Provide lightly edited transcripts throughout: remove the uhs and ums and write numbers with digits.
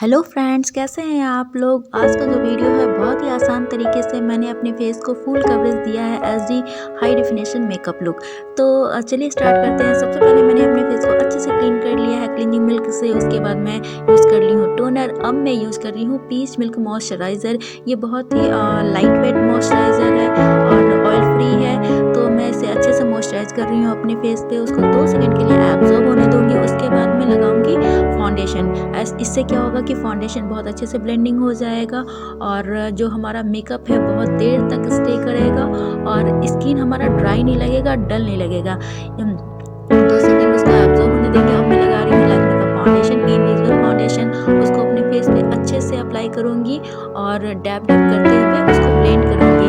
Hello friends, कैसे हैं आप लोग। आज का जो वीडियो है बहुत ही आसान तरीके से मैंने अपने फेस को फुल कवरेज दिया है HD high definition makeup look. तो चलिए स्टार्ट करते हैं। सबसे पहले मैंने अपने फेस को अच्छे से क्लीन कर लिया है क्लीनिंग मिल्क से। उसके बाद मैं यूज़ कर ली हूँ टोनर। अब मैं यूज़ कर रही हूँ पीच मिल्क मॉइस्चराइज़र। ये बहुत ही लाइट वेट मॉइस्चराइज़र है और ऑयल फ्री है। तो मैं इसे अच्छे से मॉइस्चराइज कर रही हूँ अपने फेस पे। उसको 2 सेकंड के लिए एब्जॉर्ब होने दूंगी। उसके बाद मैं लगाऊंगी फाउंडेशन। इससे क्या होगा कि फाउंडेशन बहुत अच्छे से ब्लेंडिंग हो जाएगा और जो हमारा मेकअप है बहुत देर तक स्टे करेगा और स्किन हमारा ड्राई नहीं लगेगा, डल नहीं लगेगा। 2 सेकंड उसको एब्जॉर्ब होने देंगे। अब मैं लगा रही हूँ लैक्मे का फाउंडेशन, इनविजिबल फाउंडेशन। उसको अपने फेस पे अच्छे से अप्लाई करूँगी और डैब डैब करते हुए उसको ब्लेंड करूँगी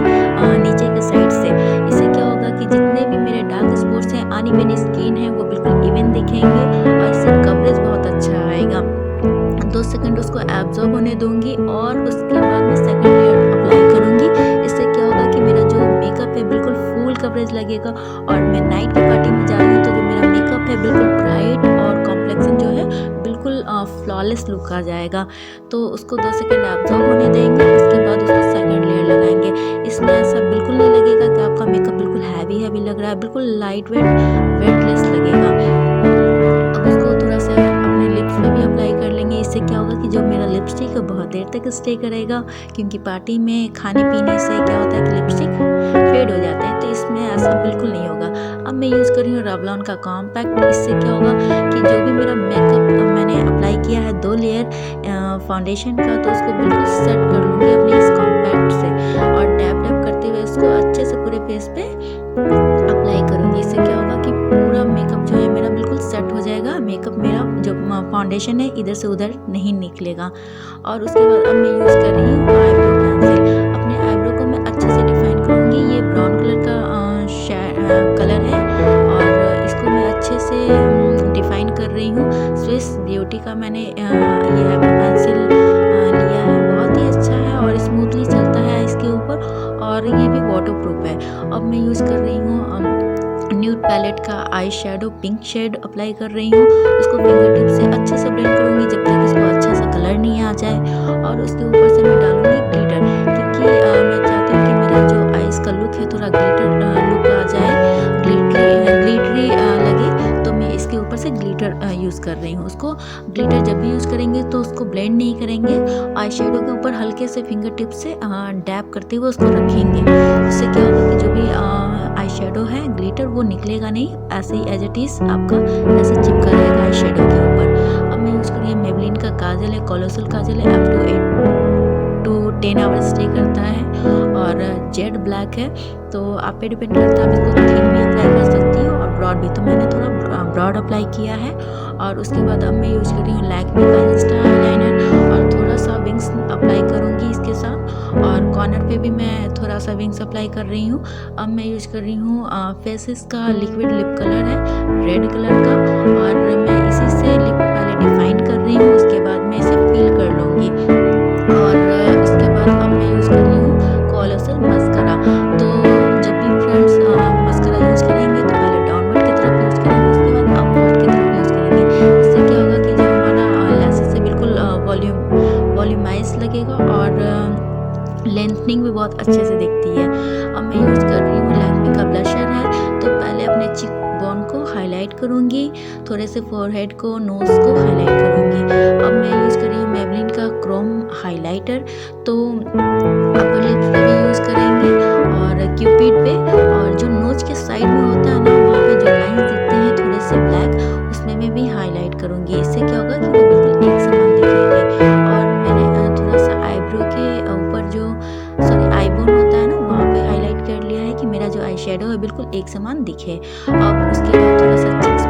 नीचे के साइड से। इससे क्या होगा कि जितने भी मेरे डार्क स्पॉट्स हैं, अनइवन स्किन है, वो बिल्कुल इवन दिखेंगे और इससे कवरेज बहुत अच्छा आएगा। 2 सेकंड उसको एब्जॉर्ब होने दूंगी और उसके बाद मैं सेकंड लेयर अप्लाई करूंगी। इससे क्या होगा कि मेरा जो मेकअप है बिल्कुल फुल कवरेज लगेगा और मैं नाइट की पार्टी में जा रही हूँ तो जो मेरा मेकअप है बिल्कुल ब्राइट और कॉम्प्लेक्सन जो है बिल्कुल फ्लॉलेस लुक आ जाएगा। तो उसको 2 सेकंड एब्जॉर्ब होने देंगे। उसके बाद उसको सेकंड लेयर लगाएंगे। इसमें ऐसा बिल्कुल नहीं लगेगा कि आपका मेकअप बिल्कुल हैवी हैवी लग रहा है, बिल्कुल लाइट वेट वेटलेस लगेगा। अब उसको थोड़ा सा अपने लिप्स पे भी अप्लाई कर लेंगे। इससे क्या होगा कि जो मेरा लिपस्टिक है बहुत देर तक स्टे करेगा, क्योंकि पार्टी में खाने पीने से क्या होता है कि लिपस्टिक फेड हो जाते हैं, तो इसमें ऐसा बिल्कुल नहीं होगा। अब मैं यूज़ कर रही हूँ रेवलॉन का कॉम्पैक्ट। इससे क्या होगा कि जो भी मेरा मेकअप मैंने अप्लाई किया है 2 लेयर फाउंडेशन का, तो उसको बिल्कुल सेट कर लूँगी अपने इस कॉम्पैक्ट से और डैब डैब करते हुए इसको अच्छे से पूरे फेस पे अप्लाई करूँगी। इससे क्या होगा कि पूरा मेकअप जो है मेरा बिल्कुल सेट हो जाएगा। मेकअप मेरा जो फाउंडेशन है इधर से उधर नहीं निकलेगा। और उसके बाद अब मैं यूज़ कर रही हूँ आईब्रो पेंसिल। अपने आईब्रो को मैं अच्छे से डिफाइन करूँगी। ये ब्राउन कलर का कलर है और इसको मैं अच्छे से डिफाइन कर रही हूँ। स्विस ब्यूटी का मैंने ये आईब्रो पेंसिल लिया है। बहुत ही अच्छा है और स्मूथली चलता है इसके ऊपर और ये भी वाटरप्रूफ है। अब मैं यूज़ कर रही हूँ न्यूड पैलेट का eye shadow pink shade apply कर रही हूँ। उसको फिंगर टिप से अच्छे से ब्लेंड करूँगी जब तक इसको अच्छा सा कलर नहीं आ जाए। और उसके ऊपर से मैं डालूँगी ग्लिटर, क्योंकि मैं चाहती हूँ कि मेरा जो आइज़ का लुक है थोड़ा ग्लिटर लुक आ जाए, ग्लिटरी लगे। तो मैं इसके ऊपर से ग्लिटर यूज़ कर रही हूँ। उसको ग्लिटर जब भी यूज़ करेंगे तो उसको ब्लेंड नहीं करेंगे, आई शेडो के ऊपर हल्के से फिंगर टिप से डैब करते हुए उसको रखेंगे। इससे क्या होगा कि जो भी आई शेडो है ग्लिटर वो निकलेगा नहीं, ऐसे ही एज इट इज़ आपका ऐसे चिपका रहेगा आई शेडो के ऊपर। अब मैं यूज़ कर रही हूँ मेबलिन का काजल है, कॉलोसॉल काजल है। Up to 8 to 10 hours stay करता है और जेड ब्लैक है। तो आप पे डिपेंड करता है, आप इसको थिन भी अप्लाई कर सकती हो और ब्रॉड भी। तो मैंने थोड़ा ब्रॉड अप्लाई किया है। और उसके बाद अब मैं यूज़ कर रही हूँ लैक्मे का इंस्टा आईलाइनर और थोड़ा सा विंग्स अप्लाई करूँगी इसके साथ। और कॉर्नर पे भी मैं थोड़ा सा विंग्स अप्लाई कर रही हूँ। अब मैं यूज़ कर रही हूँ फेसेस का लिक्विड लिप कलर है रेड कलर का और मैं इसी से लिप पहले डिफाइन कर रही हूँ। उसके बाद मैं इसे फिल कर लूँगी और उसके बाद अब मैं यूज़ कर रही हूँ कolossal मस्करा। तो जब भी फ्रेंड्स मस्करा यूज़ करेंगे तो पहले डाउनवर्ड की तरफ यूज़ करेंगे, उसके बाद अपवर्ड की तरफ यूज़ करेंगे। इससे क्या होगा कि जो हमारा लैशेस से बिल्कुल वॉल्यूमाइज लगेगा और लेंथनिंग भी बहुत अच्छे से दिखती है। अब मैं यूज़ कर रही हूँ लैक्मे का ब्लशर है। तो पहले अपने चिक बोन को हाईलाइट करूँगी, थोड़े से फोरहेड को, नोज़ को हाईलाइट करूँगी। अब मैं यूज़ कर रही हूँ मेबलिन का क्रोम हाईलाइटर। तो अपर लिप्स पे भी यूज़ करेंगे और क्यूपिड पे, और जो नोज के साइड में होता है ना वहाँ पे जो लाइंस दिखते हैं थोड़े से ब्लैक, उसमें मैं भी हाईलाइट करूँगी। इससे क्या होगा कि वो बिल्कुल एक समान दिखेंगे। और मैंने थोड़ा सा आईब्रो के ऊपर जो आईबोन होता है ना वहाँ पे हाईलाइट कर लिया है कि मेरा जो आई शेडो है बिल्कुल एक समान दिखे। अब उसके बाद थोड़ा सा चिक्स